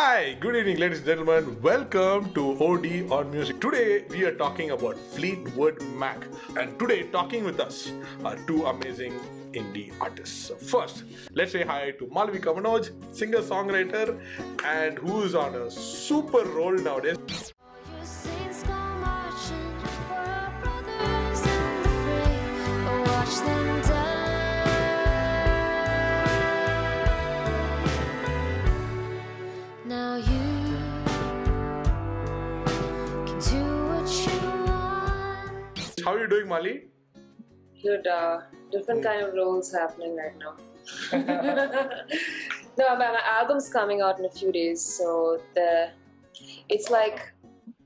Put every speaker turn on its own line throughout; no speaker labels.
Hi, good evening ladies and gentlemen. Welcome to OD on Music. Today we are talking about Fleetwood Mac, and today talking with us are two amazing indie artists. So first, let's say hi to Malvika Manoj, singer-songwriter, and who is on a super roll nowadays. How are you doing, Mali?
Good, different kind of roles happening right now. No, my album's coming out in a few days, so it's like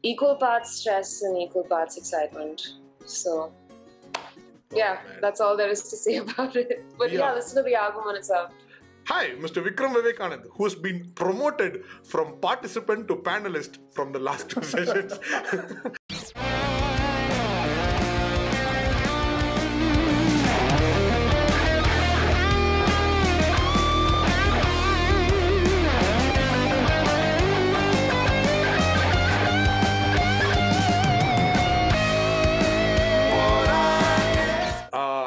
equal parts stress and equal parts excitement. So, yeah, that's all there is to say about it. But yeah, listen to the album when it's out.
Hi, Mr. Vikram Vivekanand, who's been promoted from participant to panelist from the last two sessions.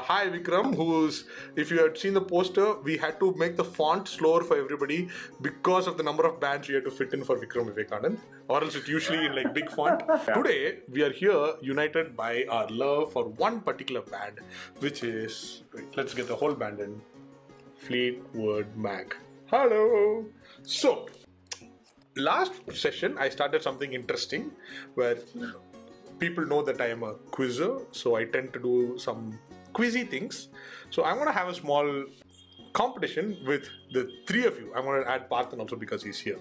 Hi Vikram, who's, if you had seen the poster, we had to make the font slower for everybody because of the number of bands we had to fit in for Vikram Vivekanand, or else it's usually in like big font. Today, we are here united by our love for one particular band, which is, wait, let's get the whole band in, Fleetwood Mac. Hello! So, last session I started something interesting where people know that I am a quizzer, so I tend to do some quizzy things. So I'm going to have a small competition with the three of you. I'm going to add Parthan also because he's here.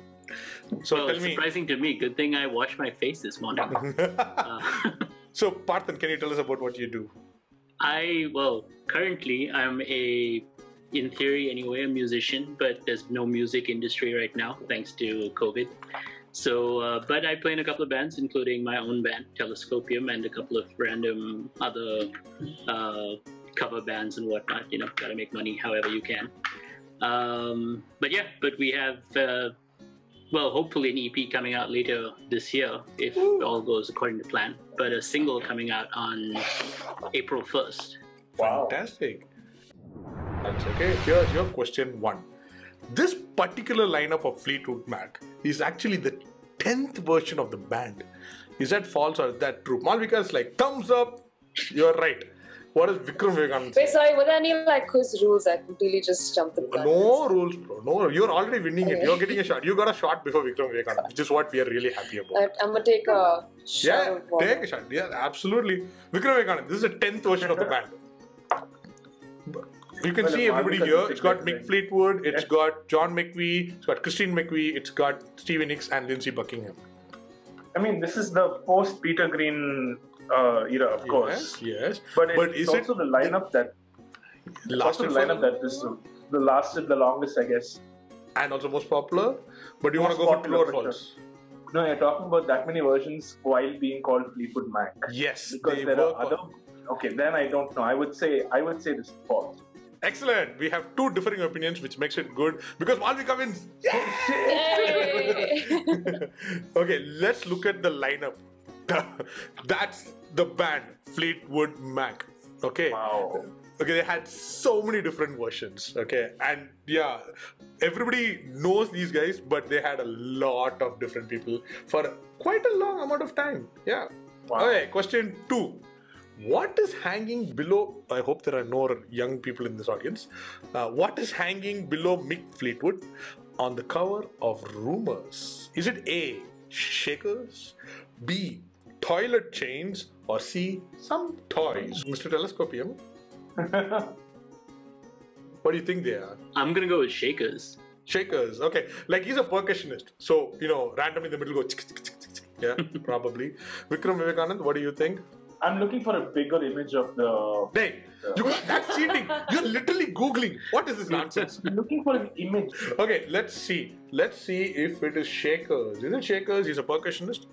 So
well,
tell
it's
me,
surprising to me. Good thing I washed my face this morning.
So Parthan, can you tell us about what you do?
Currently I'm in theory anyway, a musician, but there's no music industry right now thanks to COVID. So, but I play in a couple of bands, including my own band, Telescopium, and a couple of random other cover bands and whatnot. You know, gotta make money however you can. But we have, hopefully an EP coming out later this year, if all goes according to plan. But a single coming out on April 1st.
Wow. Fantastic. That's okay. Here's your question one. This particular lineup of Fleetwood Mac is actually the 10th version of the band. Is that false or is that true? Malvika is like, thumbs up, you're right. What is Vikram Vivekanand?
Wait, sorry, were there any like quiz rules? I completely just jumped the gun.
No rules, bro. No, you're already winning it. You're getting a shot. You got a shot before Vikram Vivekanand, which is what we are really happy about.
I'm gonna take a shot.
Yeah, take a shot. Yeah, absolutely. Vikram Vivekanand, this is the 10th version of the band. You can see everybody here. It's got Mick Fleetwood, it's got John McVie, it's got Christine McVie, it's got Stevie Nicks and Lindsey Buckingham.
I mean, this is the post-Peter Green era, of course.
Yes.
But it's also the lineup that lasted the longest, I guess.
And also most popular. But you want to go for true or false?
No, you're talking about that many versions while being called Fleetwood Mac.
Yes.
Because there are other. Okay, then I don't know. I would say this is false.
Excellent. We have two differing opinions, which makes it good because Malvika wins. Yay! Okay, let's look at the lineup. That's the band Fleetwood Mac. Okay.
Wow.
Okay, they had so many different versions. Okay, and yeah, everybody knows these guys, but they had a lot of different people for quite a long amount of time. Yeah. Wow. Okay, question two. What is hanging below, I hope there are no young people in this audience, what is hanging below Mick Fleetwood on the cover of Rumors? Is it A, shakers, B, toilet chains, or C, some toys? Mr. Telescopium, what do you think they are?
I'm gonna go with shakers.
Shakers, okay. Like he's a percussionist, so, you know, random in the middle go, yeah, probably. Vikram Vivekanand, what do you think?
I'm looking for a bigger image of the...
Hey, that's cheating. You're literally Googling. What is this nonsense?
I'm looking for an image.
Okay, let's see. Let's see if it is Shakers. Is it Shakers? He's a percussionist.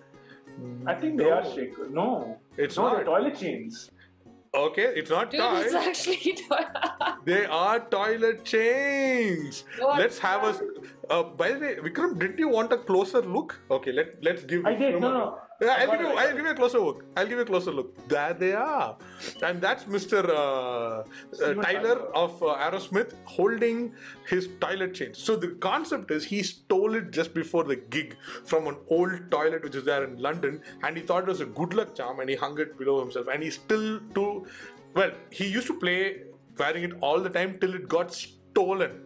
I think they are Shakers. No.
It's
not.
not.
Toilet chains.
Okay, it's not toys.
It's actually
They are toilet chains.
What?
Let's have By the way, Vikram, didn't you want a closer look? Okay, let's give.
I did.
Vikram
No.
Yeah, I'll give you a closer look. I'll give you a closer look. There they are, and that's Mr. Tyler of Aerosmith holding his toilet chain. So the concept is he stole it just before the gig from an old toilet which is there in London, and he thought it was a good luck charm, and he hung it below himself. And he still he used to play wearing it all the time till it got stolen.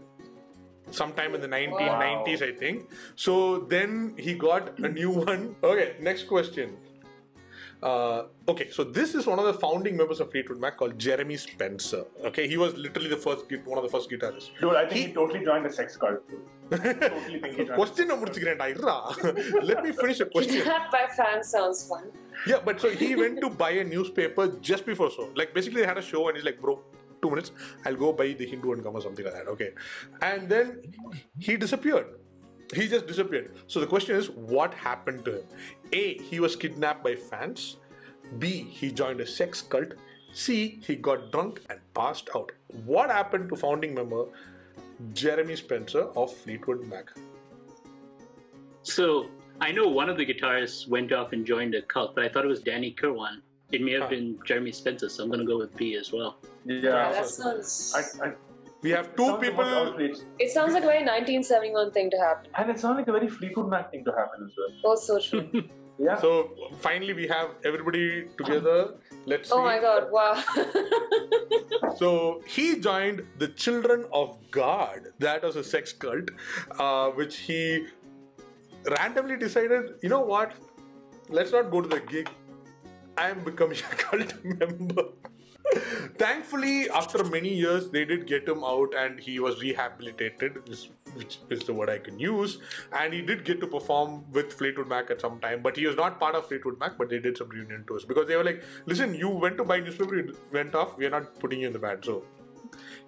Sometime in the 1990s, I think. So then he got a new one. Okay, next question. Okay, so this is one of the founding members of Fleetwood Mac called Jeremy Spencer. Okay, he was literally one of the first guitarists.
Dude, I think he totally joined a sex cult. Totally think he joined.
Question Let me finish the question.
Kidnapped by fans sounds fun.
Yeah, but so he went to buy a newspaper just before show. Like basically they had a show and he's like, bro, 2 minutes, I'll go buy the Hindu and come or something like that. Okay. And then he disappeared. He just disappeared. So the question is, what happened to him? A, he was kidnapped by fans. B, he joined a sex cult. C, he got drunk and passed out. What happened to founding member Jeremy Spencer of Fleetwood Mac?
So I know one of the guitarists went off and joined a cult, but I thought it was Danny Kirwan. It may have been Jeremy Spencer, so I'm going to go with B as well.
Yeah, that sounds...
We have two people...
It sounds like a very 1971 thing to happen.
And it sounds like a very Fleetwood Mac thing to happen as well.
Oh, so true.
Yeah.
So finally we have everybody together. Let's see.
Oh my god, wow.
So he joined the Children of God. That was a sex cult, which he randomly decided, you know what? Let's not go to the gig. I am becoming a cult member. Thankfully, after many years, they did get him out and he was rehabilitated, which is the word I can use. And he did get to perform with Fleetwood Mac at some time, but he was not part of Fleetwood Mac, but they did some reunion tours because they were like, listen, you went to buy newspaper, you went off, we are not putting you in the band. So,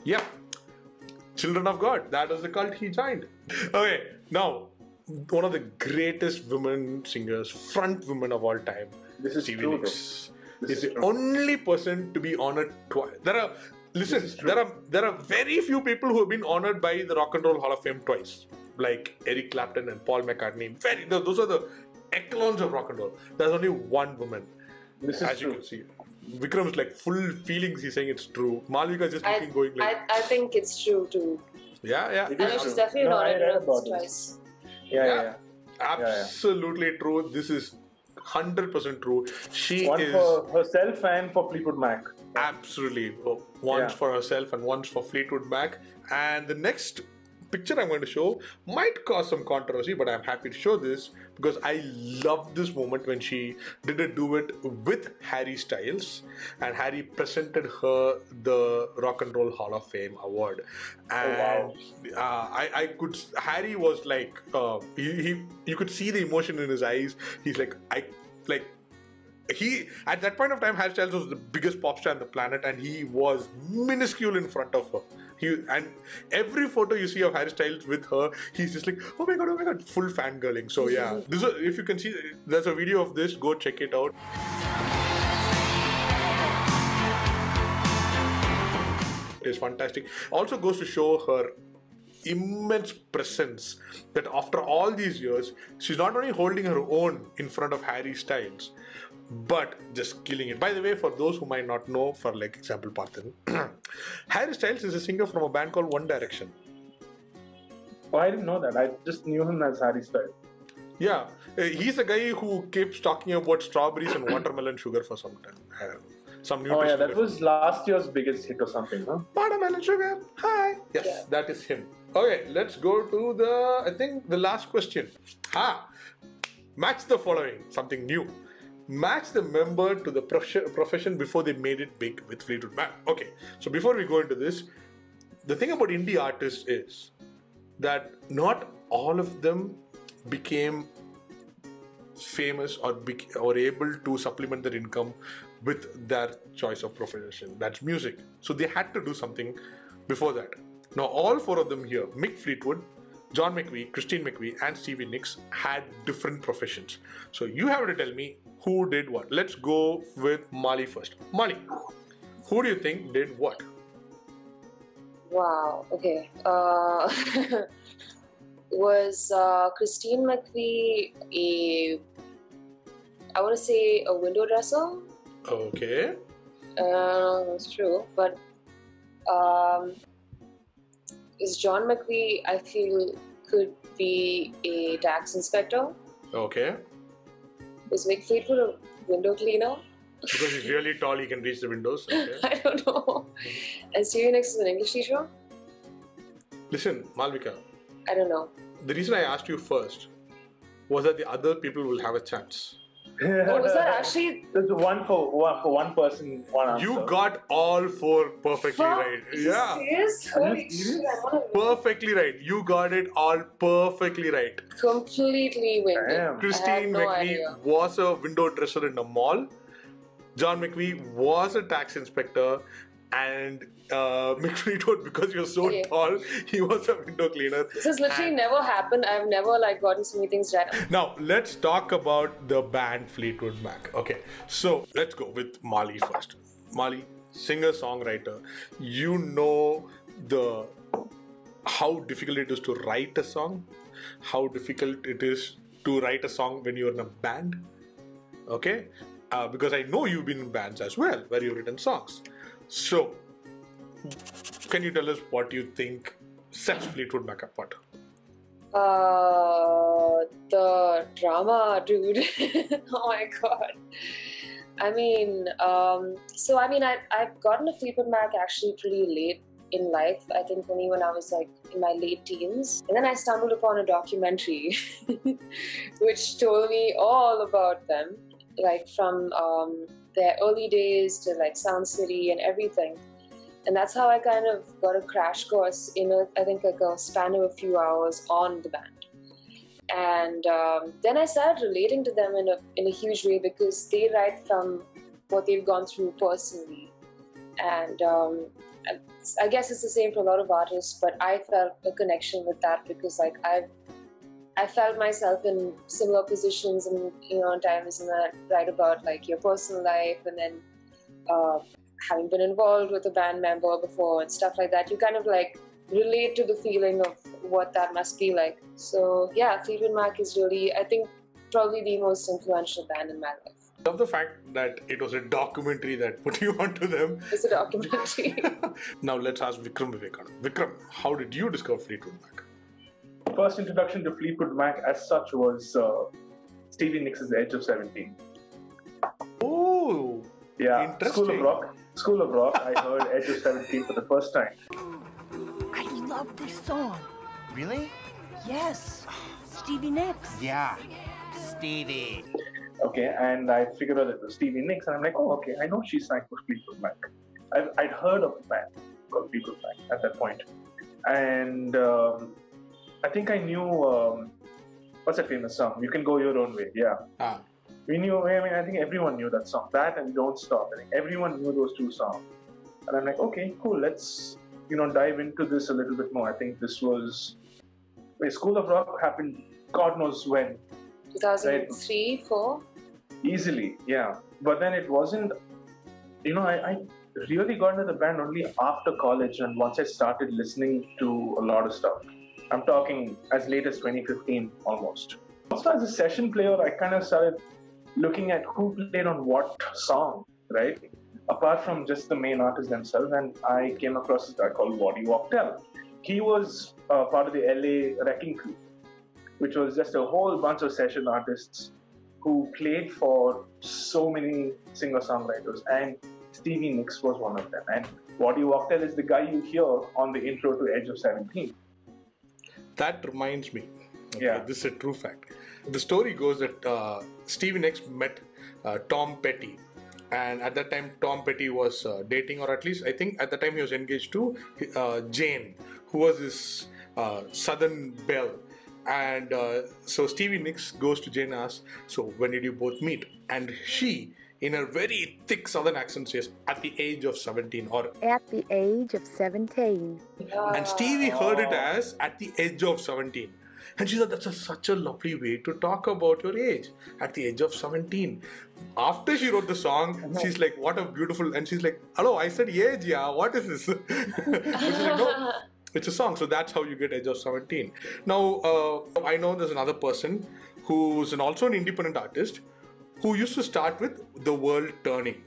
yeah, Children of God, that was the cult he joined. Okay, now, one of the greatest women singers, front women of all time.
This is
Stevie
true.
Nicks is the only person to be honored twice. There are very few people who have been honored by the Rock and Roll Hall of Fame twice, like Eric Clapton and Paul McCartney. Those are the echelons of rock and roll. There's only one woman.
This is
as
true.
You can see. Vikram's like full feelings. He's saying it's true. Malvika's just looking, going like.
I think it's true too.
Yeah.
And it's definitely not honored twice.
Yeah.
Absolutely true. This is 100% true.
One for herself and for Fleetwood Mac.
Absolutely. Once for herself and once for Fleetwood Mac. And the next picture I'm going to show might cause some controversy, but I'm happy to show this because I love this moment when she did a duet with Harry Styles and Harry presented her the Rock and Roll Hall of Fame award. And Harry was like, you could see the emotion in his eyes. He's like, he at that point of time, Harry Styles was the biggest pop star on the planet, and he was minuscule in front of her. And every photo you see of Harry Styles with her, he's just like, oh my god, full fangirling. So yeah, if you can see, there's a video of this. Go check it out. It is fantastic. Also goes to show her immense presence that after all these years, she's not only holding her own in front of Harry Styles, but just killing it. By the way, for those who might not know, for like example, Parthan, Harry Styles is a singer from a band called One Direction.
Oh, I didn't know that. I just knew him as Harry Styles.
Yeah, he's a guy who keeps talking about strawberries and watermelon sugar for some time.
That was last year's biggest hit or something, huh?
Watermelon sugar, hi. Yes, that is him. Okay, let's go to the last question. Match the following, something new. Match the member to the profession before they made it big with Fleetwood Mac. Okay, so before we go into this, the thing about indie artists is that not all of them became famous or able to supplement their income with their choice of profession. That's music. So they had to do something before that. Now all four of them here, Mick Fleetwood, John McVie, Christine McVie, and Stevie Nicks had different professions. So you have to tell me who did what. Let's go with Mali first. Mali, who do you think did what?
Wow, okay. Was Christine McVie I want to say a window dresser?
Okay.
That's true. But is John McVie, I feel, could be a tax inspector?
Okay.
Is Mick Fleetwood a window cleaner?
Because he's really tall, he can reach the windows. Okay.
I don't know. And Stevie Nicks is an English teacher?
Listen, Malvika,
I don't know.
the reason I asked you first was that the other people will have a chance.
Oh, was that actually?
There's one for one person, one answer.
You got all four perfectly right. Yeah.
Serious? Holy shit, I wanna
Perfectly right. You got it all perfectly right.
completely winged it.
Damn.
Christine
no
McVie
idea.
was a window dresser in a mall. John McVie was a tax inspector. And Mick Fleetwood, because you're so
Okay.
tall, he was a window cleaner.
This has literally never happened. I've never gotten so many things right.
Now, let's talk about the band Fleetwood Mac. Okay, so let's go with Mali first. Mali, singer-songwriter. You know how difficult it is to write a song, how difficult it is to write a song when you're in a band. Okay, because I know you've been in bands as well, where you've written songs. So, can you tell us what you think sets Fleetwood Mac apart?
The drama, dude. Oh my god. I mean, I've gotten to Fleetwood Mac actually pretty late in life. I think only when I was in my late teens. And then I stumbled upon a documentary which told me all about them, from their early days to Sound City and everything. And that's how I kind of got a crash course in a span of a few hours on the band. And then I started relating to them in a huge way because they write from what they've gone through personally. And I guess it's the same for a lot of artists, but I felt a connection with that because I felt myself in similar positions and times and I write about your personal life and then having been involved with a band member before and stuff like that. You kind of relate to the feeling of what that must be like. So yeah, Fleetwood Mac is really, I think, probably the most influential band in my life.
I love the fact that it was a documentary that put you onto them.
It's a documentary.
Now let's ask Vikram Vivekanand. Vikram, how did you discover Fleetwood Mac?
First introduction to Fleetwood Mac as such was Stevie Nicks' Edge of 17.
Oh,
yeah,
interesting.
School of Rock. I heard Edge of 17 for the first time.
I love this song.
Really?
Yes. Stevie Nicks.
Yeah. Stevie.
Okay, and I figured out it was Stevie Nicks, and I'm like, oh, okay, I know she sang for Fleetwood Mac. I'd heard of the band called Fleetwood Mac at that point. And I think I knew, what's that famous song? You Can Go Your Own Way, yeah. We knew, I think everyone knew that song. That and Don't Stop. I think everyone knew those two songs. And I'm like, okay, cool, let's, dive into this a little bit more. I think this was, School of Rock happened, God knows when.
2003, 4?
Easily, yeah. But then it wasn't, I really got into the band only after college and once I started listening to a lot of stuff. I'm talking as late as 2015 almost. Also as a session player, I kind of started looking at who played on what song, right? Apart from just the main artists themselves, and I came across this guy called Waddy Wachtel. He was part of the LA Wrecking Crew, which was just a whole bunch of session artists who played for so many singer-songwriters, and Stevie Nicks was one of them. And Waddy Wachtel is the guy you hear on the intro to Edge of 17.
That reminds me. Okay,
yeah.
This is a true fact. The story goes that Stevie Nicks met Tom Petty. And at that time, Tom Petty was dating, or at least I think at the time he was engaged to Jane, who was his southern belle. And so Stevie Nicks goes to Jane and asks, so when did you both meet? And she, in a very thick southern accent, says, at the age of 17. Or
at the age of 17.
And Stevie heard it as at the age of 17. And she said, that's such a lovely way to talk about your age, at the age of 17. After she wrote the song, she's like, what a beautiful, and she's like, hello, I said age, yeah, what is this? She's like, no, It's a song, so that's how you get Edge of 17. Now, I know there's another person who's also an independent artist who used to start with The World Turning.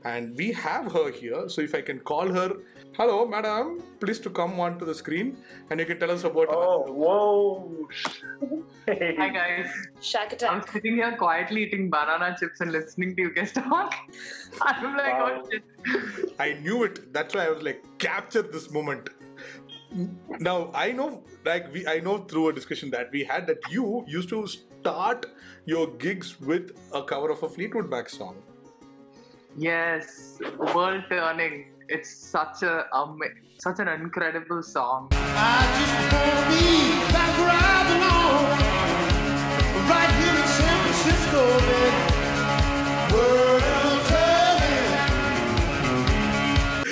And we have her here, so if I can call her. Hello, madam. Please to come onto the screen and you can tell us about
whoa. Hey.
Hi guys.
Shack
I'm
attack.
sitting here quietly eating banana chips and listening to you guys talk. I'm like,
Wow.
oh shit.
I knew it. That's why I was like, capture this moment. Now I know, I know through a discussion that we had that you used to start your gigs with a cover of a Fleetwood Mac song.
Yes, World Turning. It's such an incredible song.
I just wanna be back where I belong, right here in San Francisco, baby. World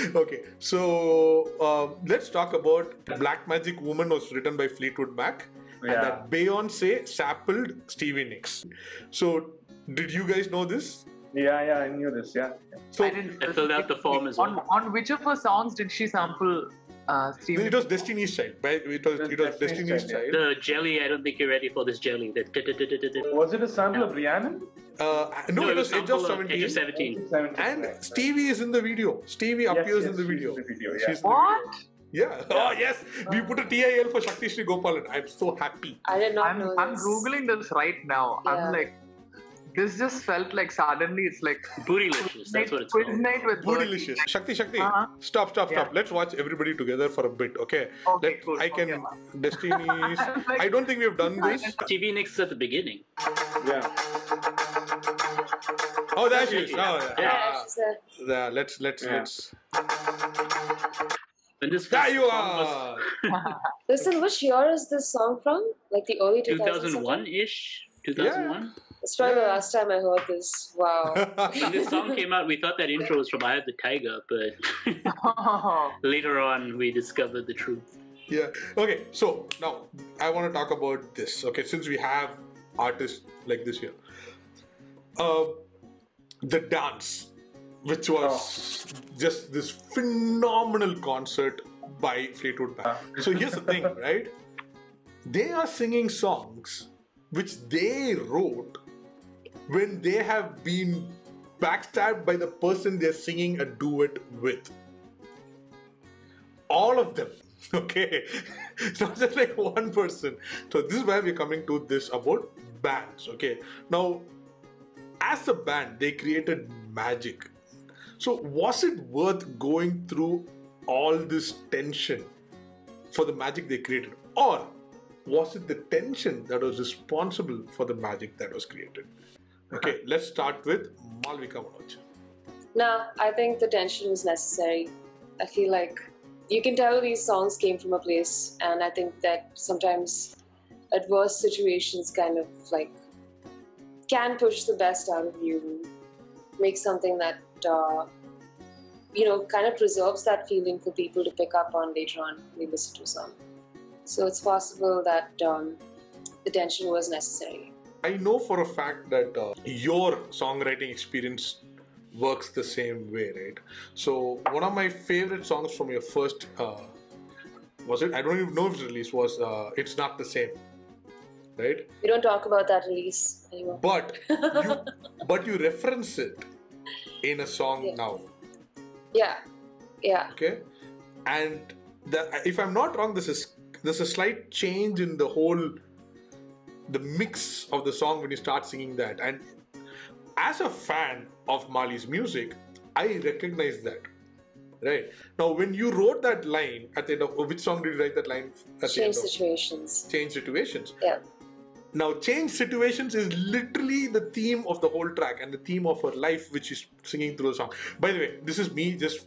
turning.
Okay, so let's talk about Black Magic Woman was written by Fleetwood Mac and
Yeah.
that Beyonce sampled Stevie Nicks. So did you guys know this?
Yeah, I knew this, yeah.
So
I didn't.
I filled out the form as well.
On which of her songs did she sample Stevie?
it was Destiny's Child. It was Destiny's
Child,
Child.
The jelly, I don't think you're ready for this jelly.
Was it a sample of Rhiannon?
No, it was Edge of
Edge of
17.
17.
And Stevie is in the video. Stevie appears in the
she's
video.
in the video, yeah.
She's in the
What?
video. Yeah. Oh yes, we put a TIL for Shakthisree Gopalan. I'm so happy.
I did not know
I'm
this.
googling this right now.
Yeah.
I'm like, this just felt like suddenly it's like
Bootylicious, that's what it's
quiz
called.
night with Berty.
Bootylicious. Shakti.
Uh-huh.
Stop.
Yeah.
Let's watch everybody together for a bit, okay?
Okay, cool.
I can
Okay.
Destiny's.
Like-
I don't think we've done this.
TV Nicks is at the beginning.
Yeah.
Oh, there she is. Oh,
Yeah,
yeah.
she's there.
Yeah, let's.
When this
There you
song was
are.
Listen, which year is this song from? Like the early 2000s?
2001-ish? 2001?
It's probably the last time I heard this. Wow.
When this song came out, we thought that intro was from Eye of the Tiger, but later on we discovered the truth.
Yeah. Okay. So now I want to talk about this. Okay, since we have artists like this here, the dance, which was just this phenomenal concert by Fleetwood Mac. So here's the thing, right? They are singing songs which they wrote when they have been backstabbed by the person they're singing a duet with. All of them. Okay, it's not just like one person. So this is where we're coming to this about bands. Okay, now as a band they created magic. So was it worth going through all this tension for the magic they created, or was it the tension that was responsible for the magic that was created? Okay, let's start with Malvika Manoj.
No, I think the tension was necessary. I feel like you can tell these songs came from a place, and I think that sometimes adverse situations kind of like can push the best out of you, make something that kind of preserves that feeling for people to pick up on later on when they listen to a song. So it's possible that the tension was necessary.
I know for a fact that your songwriting experience works the same way, right? So one of my favorite songs from your first was it? I don't even know if it's released. Was "It's Not the Same," right?
We don't talk about that release anymore.
But you reference it in a song now.
Yeah.
Okay, and if I'm not wrong, there's a slight change in the mix of the song when you start singing that. And as a fan of Mali's music, I recognize that. Right now, when you wrote that line at the end of which song did you write that line? At
Change
the end
situations.
Change situations.
Yeah.
Now, change situations is literally the theme of the whole track and the theme of her life, which is singing through the song. By the way, this is me just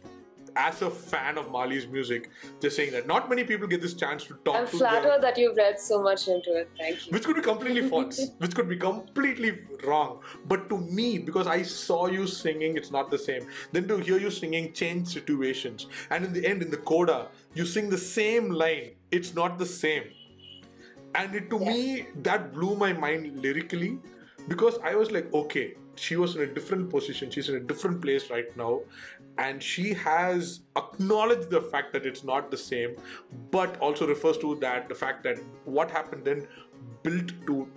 as a fan of Mali's music, just saying that not many people get this chance to talk
I'm
to
flattered that you've read so much into it. Thank you.
which could be completely false, which could be completely wrong. But to me, because I saw you singing, it's not the same. Then to hear you singing change situations, and in the end, in the coda, you sing the same line, it's not the same. And to me, that blew my mind lyrically, because I was like, okay, she was in a different position, she's in a different place right now, and she has acknowledged the fact that it's not the same, but also refers to that the fact that what happened then built to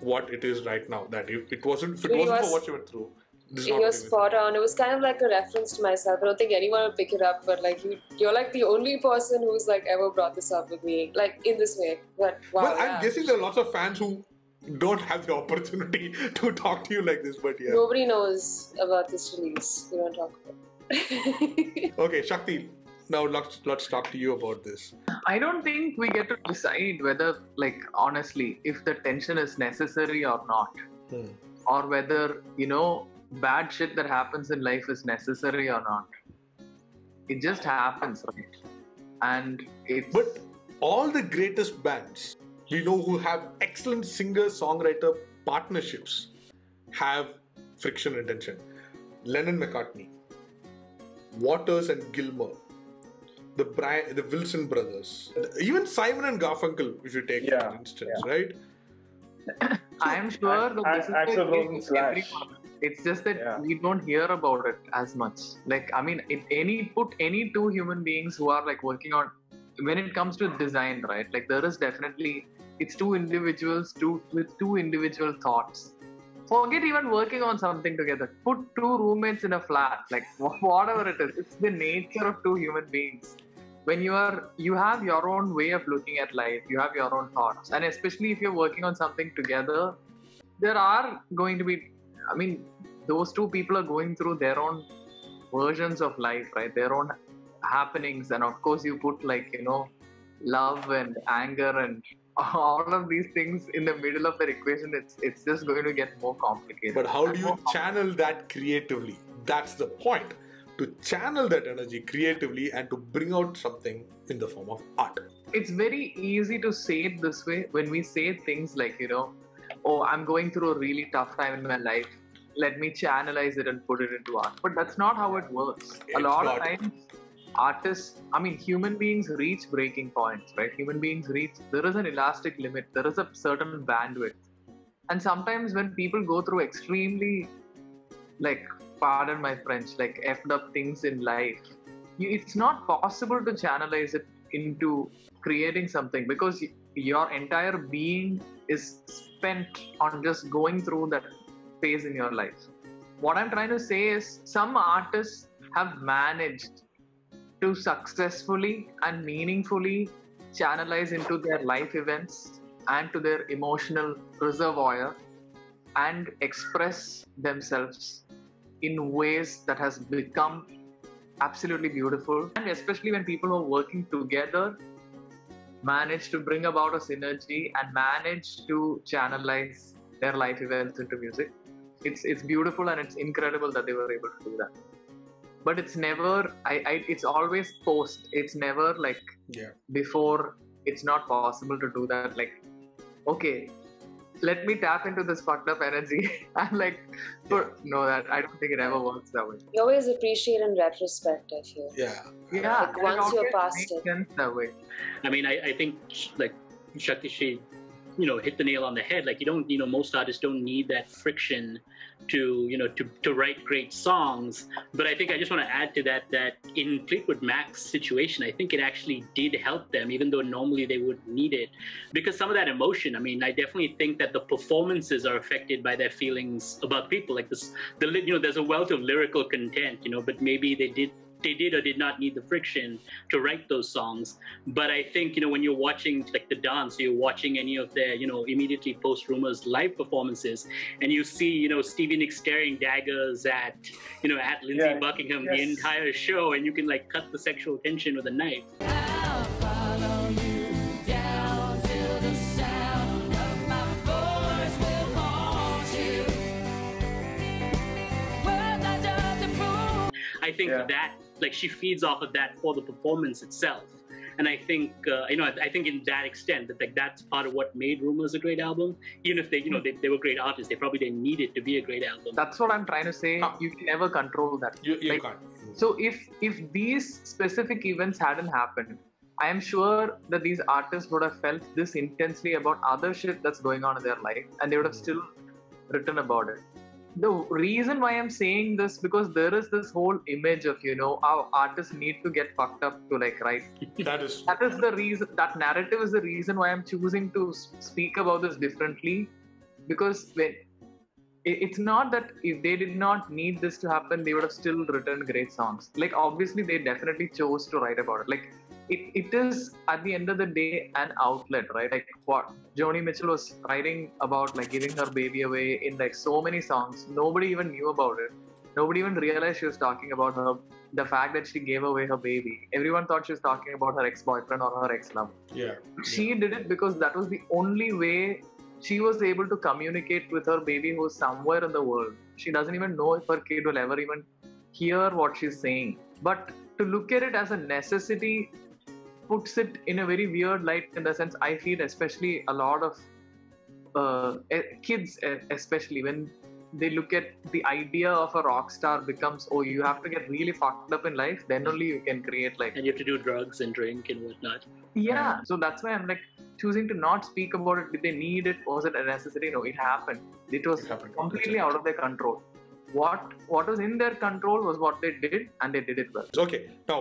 what it is right now. That if it wasn't for what she went through.
You're spot on. It was kind of like a reference to myself. I don't think anyone will pick it up, but like you're like the only person who's like ever brought this up with me, like in this way. But wow,
well, I'm guessing there are lots of fans who don't have the opportunity to talk to you like this, but yeah.
Nobody knows about this release. We don't talk about it.
Okay, Shakti, now let's talk to you about this.
I don't think we get to decide whether, like, honestly, if the tension is necessary or not. Or whether, bad shit that happens in life is necessary or not. It just happens, right? And it's...
But all the greatest bands we know who have excellent singer-songwriter partnerships have friction and tension. Lennon-McCartney, Waters and Gilmour, the Wilson brothers, even Simon and Garfunkel, if you take for instance, right?
I am sure that this is
Axl Rose Slash.
It's just that we don't hear about it as much. Like, I mean, put any two human beings who are like working on, when it comes to design, right? Like, there is definitely, it's two individuals with two individual thoughts. Forget even working on something together. Put two roommates in a flat, like whatever it is. It's the nature of two human beings. When you have your own way of looking at life, you have your own thoughts. And especially if you're working on something together, there are going to be, I mean, those two people are going through their own versions of life, right? Their own happenings. And of course, you put like, love and anger and all of these things in the middle of the equation. It's just going to get more complicated.
But how do you channel that creatively? That's the point. To channel that energy creatively and to bring out something in the form of art.
It's very easy to say it this way when we say things like, oh, I'm going through a really tough time in my life. Let me channelize it and put it into art. But that's not how it works. A lot of times, artists, human beings reach breaking points, right? Human beings there is an elastic limit. There is a certain bandwidth. And sometimes when people go through extremely, pardon my French, effed up things in life, it's not possible to channelize it into creating something because your entire being is spent on just going through that phase in your life. What I'm trying to say is some artists have managed to successfully and meaningfully channelize into their life events and to their emotional reservoir and express themselves in ways that has become absolutely beautiful. And especially when people who are working together manage to bring about a synergy and manage to channelize their life events into music. It's beautiful and it's incredible that they were able to do that. But it's never, it's always post. It's never before. It's not possible to do that. Okay, let me tap into this fucked up energy and no, that I don't think it ever works that way.
You always appreciate in retrospect, I feel.
Yeah.
Once you're past it.
Sense that way.
I think Shakthishree, hit the nail on the head. You don't, most artists don't need that friction to write great songs. But I think I just want to add to that in Fleetwood Mac's situation, I think it actually did help them, even though normally they wouldn't need it, because some of that emotion, I definitely think that the performances are affected by their feelings about people. There's a wealth of lyrical content, but maybe they did or did not need the friction to write those songs. But I think, when you're watching the dance, or you're watching any of their, immediately post Rumours live performances, and you see, Stevie Nicks staring daggers at Lindsey Buckingham the entire show, and you can cut the sexual tension with a knife.
I'll follow you down till the sound of my voice will haunt you. Words are just a fool.
I think that she feeds off of that for the performance itself. And I think, I think in that extent that that's part of what made Rumours a great album. Even if they were great artists, they probably didn't need it to be a great album.
That's what I'm trying to say. You can never control that.
You can't.
So if these specific events hadn't happened, I am sure that these artists would have felt this intensely about other shit that's going on in their life, and they would have still written about it. The reason why I'm saying this, because there is this whole image of, how artists need to get fucked up to like write.
That is
the reason, that narrative is the reason why I'm choosing to speak about this differently. Because it's not that if they did not need this to happen, they would have still written great songs. Like, obviously, they definitely chose to write about it. Like, it is, at the end of the day, an outlet, right? Like, what Joni Mitchell was writing about, like, giving her baby away in, like, so many songs. Nobody even knew about it. Nobody even realized she was talking about the fact that she gave away her baby. Everyone thought she was talking about her ex-boyfriend or her ex-lover.
Yeah.
She did it because that was the only way she was able to communicate with her baby who was somewhere in the world. She doesn't even know if her kid will ever even hear what she's saying. But to look at it as a necessity puts it in a very weird light, in the sense I feel, especially a lot of kids, especially when they look at the idea of a rock star becomes, oh, you have to get really fucked up in life, then only you can create like...
And you have to do drugs and drink and whatnot.
Yeah, so that's why I'm like choosing to not speak about it. Did they need it? Was it a necessity? No, it happened. It was completely out of their control. What was in their control was what they did, and they did it well.
Okay, now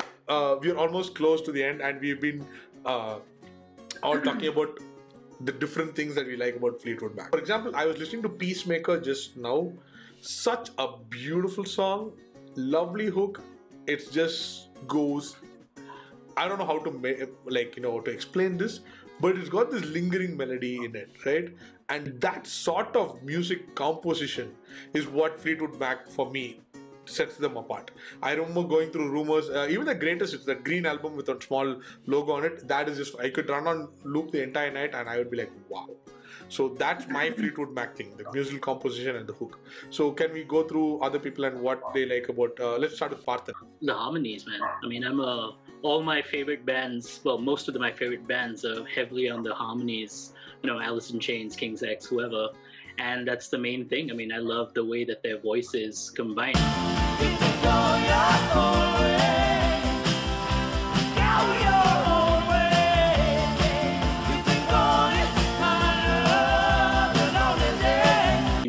we're almost close to the end, and we've been all talking about the different things that we like about Fleetwood Mac. For example, I was listening to Peacemaker just now. Such a beautiful song, lovely hook. It just goes. I don't know how to to explain this, but it's got this lingering melody in it, right? And that sort of music composition is what Fleetwood Mac, for me, sets them apart. I remember going through rumors, even the greatest hits, that green album with a small logo on it, that is just, I could run on loop the entire night and I would be like, wow. So that's my Fleetwood Mac thing, the musical composition and the hook. So can we go through other people and what they like about, let's start with Parthan.
The harmonies, man. I mean, all my favorite bands, well, most of my favorite bands are heavily on the harmonies, Alice in Chains, King's X, whoever. And that's the main thing. I mean, I love the way that their voices combine.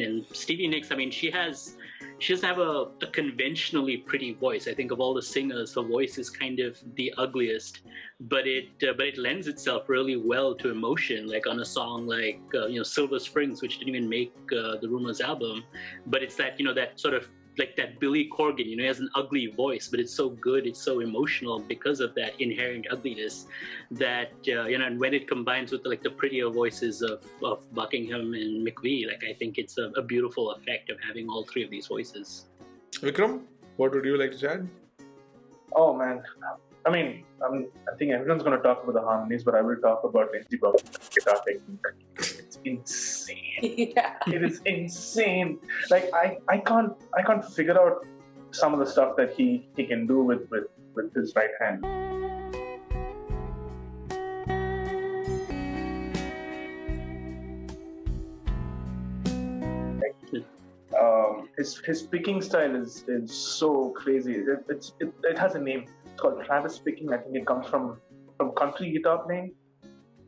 And Stevie Nicks, I mean, she doesn't have a conventionally pretty voice. I think of all the singers, her voice is kind of the ugliest, but it lends itself really well to emotion. Like on a song like Silver Springs, which didn't even make the Rumours album, but it's that that sort of like that Billy Corgan. He has an ugly voice, but it's so good, it's so emotional because of that inherent ugliness. That and when it combines with like the prettier voices of Buckingham and McVie, like I think it's a beautiful effect of having all three of these voices.
Vikram, what would you like to add?
Oh man, I mean, I think everyone's going to talk about the harmonies, but I will talk about Lindsey Buckingsham's guitar technique. It's insane.
Yeah.
It is insane. Like I can't figure out some of the stuff that he can do with his right hand. His picking style is so crazy. It has a name. It's called Travis picking. I think it comes from country guitar playing.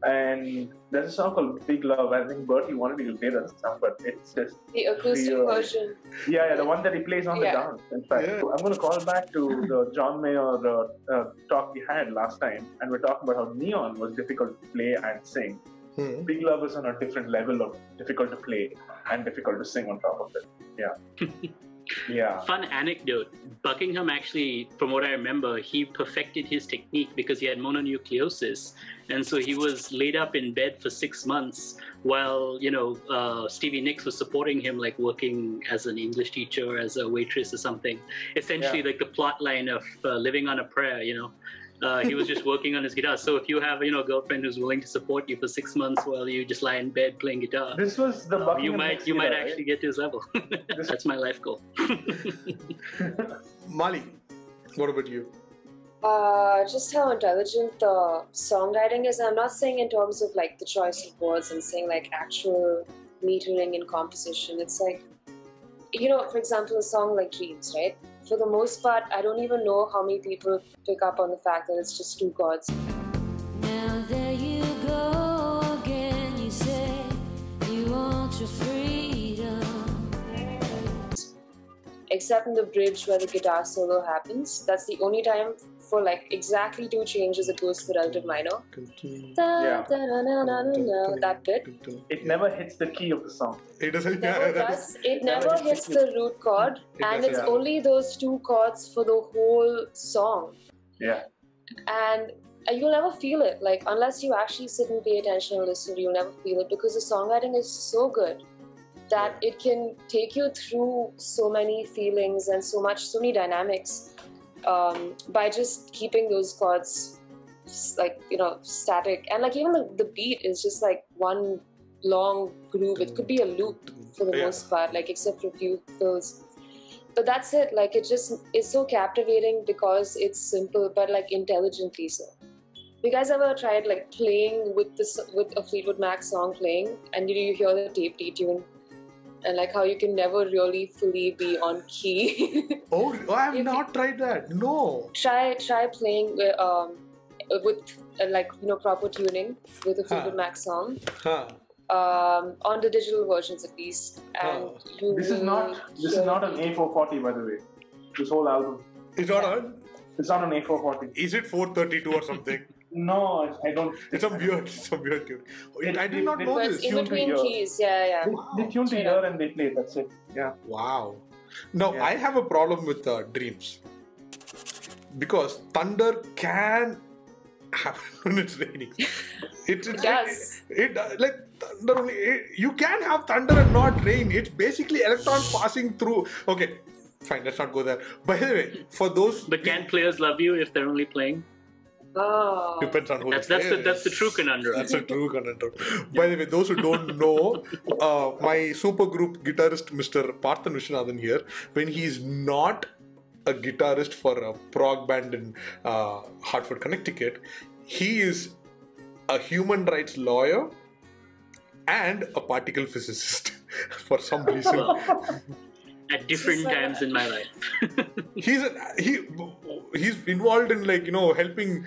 And there's a song called Big Love. I think Berty wanted me to play that song, but it's just
the acoustic version.
Yeah, the one that he plays on the dance. In fact, I'm going to call back to the John Mayer talk we had last time, and we're talking about how Neon was difficult to play and sing. Big Love is on a different level of difficult to play and difficult to sing on top of it. Yeah. Yeah.
Fun anecdote. Buckingham actually, from what I remember, he perfected his technique because he had mononucleosis. And so he was laid up in bed for 6 months while, Stevie Nicks was supporting him, like working as an English teacher, as a waitress or something. Essentially like the plot line of Living on a Prayer, he was just working on his guitar. So if you have, a girlfriend who's willing to support you for 6 months while you just lie in bed playing guitar,
this was the Buckingham
you might actually get to his level. That's my life goal.
Mali, what about you?
Just how intelligent the songwriting is. I'm not saying in terms of like the choice of words. I'm saying like actual metering and composition. It's like, for example, a song like Dreams, right? For the most part, I don't even know how many people pick up on the fact that it's just 2 chords.
Now there you go again. You say you want your freedom.
except in the bridge where the guitar solo happens. That's the only time for like exactly 2 changes it goes to the relative minor.
Yeah.
That bit.
It never hits the key of the song.
It doesn't.
Never does. It never hits the root chord, and it's only those 2 chords for the whole song.
Yeah.
And you'll never feel it. Like unless you actually sit and pay attention and listen, you'll never feel it because the songwriting is so good that it can take you through so many feelings and so many dynamics by just keeping those chords like, you know, static. And like even the beat is just like one long groove. It could be a loop for the most part, like except for a few fills. But that's it. Like it just is so captivating because it's simple but like intelligently so. You guys ever tried like playing with a Fleetwood Mac song playing, and you hear the tape detune, and like how you can never really fully be on key?
Oh, I have not tried that. No.
Try playing with like, you know, proper tuning with a Fleetwood Mac song. On the digital versions at least, and
This is not an A440, by the way. This whole album.
It's not on.
It's not an A440.
Is it 432 or something?
No, I don't.
It's some weird tune. I did not know
But
this.
it's in between keys, yeah.
They tune to ear and they play. That's it. Yeah.
Wow. Now I have a problem with dreams because thunder can happen when it's raining. It does. Like thunder only. You can have thunder and not rain. It's basically electrons passing through. Okay, fine. Let's not go there. By the way, for those.
But can players love you if they're only playing?
Oh.
Depends on who.
That's the true conundrum.
That's a true conundrum. By the way, those who don't know, my super group guitarist, Mr. Parthan Shiv here, when he's not a guitarist for a prog band in Hartford, Connecticut, he is a human rights lawyer and a particle physicist for some reason.
At different times in my life.
He's involved in, like, you know, helping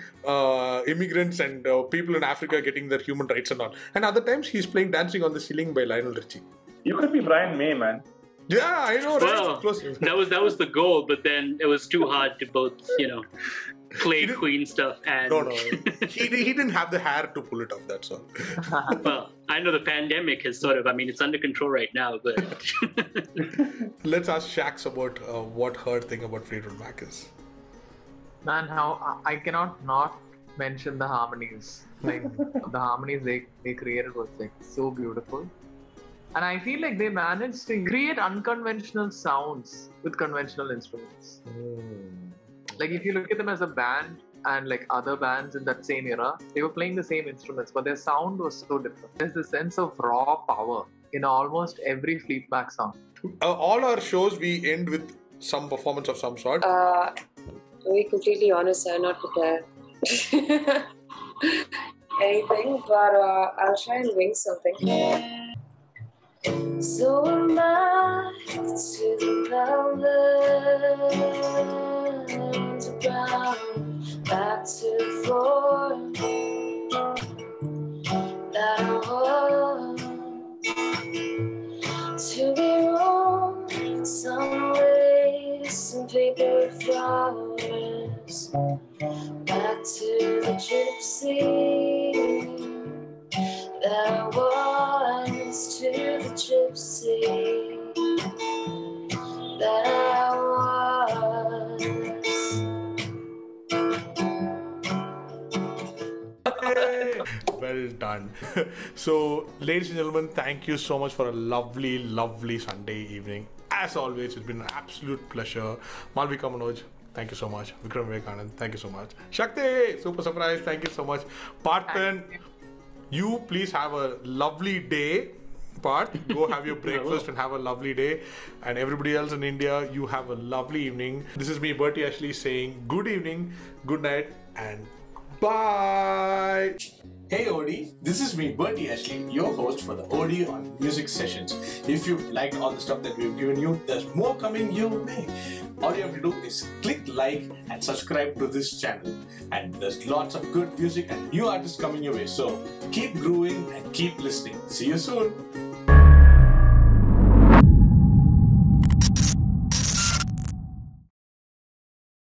immigrants and people in Africa getting their human rights and all. And other times he's playing Dancing on the Ceiling by Lionel Richie.
You could be Brian May, man.
Yeah, I know, right?
Well,
Close.
that was the goal, but then it was too hard to both, you know, play Queen stuff and...
No. He didn't have the hair to pull it off, that's all.
Well, I know the pandemic has sort of, I mean, it's under control right now, but...
Let's ask Shax about what her thing about Fleetwood Mac is.
Man, how I cannot not mention the harmonies. Like, the harmonies they created was like so beautiful. And I feel like they managed to create unconventional sounds with conventional instruments. Like if you look at them as a band and like other bands in that same era, they were playing the same instruments, but their sound was so different. There's this sense of raw power in almost every Fleetwood Mac song.
All our shows, we end with some performance of some sort.
To be completely honest, I'm not prepared. Anything, but I'll try and wing something. So am I to the velvet brown, back to the form that I was. To be wrong, some lace, some paper flowers, back to the gypsy that I was, to the gypsy that I was.
Well done. So, ladies and gentlemen, thank you so much for a lovely, lovely Sunday evening. As always, it's been an absolute pleasure. Malvika Manoj, thank you so much. Vikram Vivekanand, thank you so much. Shakti, super surprise, thank you so much. Parthan, you please have a lovely day. Parth, go have your breakfast and have a lovely day. And everybody else in India, you have a lovely evening. This is me, Berty Ashley, saying good evening, good night, and bye. Hey OD, this is me, Berty Ashley, your host for the OD on Music Sessions. If you liked all the stuff that we've given you, there's more coming your way. All you have to do is click like and subscribe to this channel. And there's lots of good music and new artists coming your way. So keep growing and keep listening. See you soon.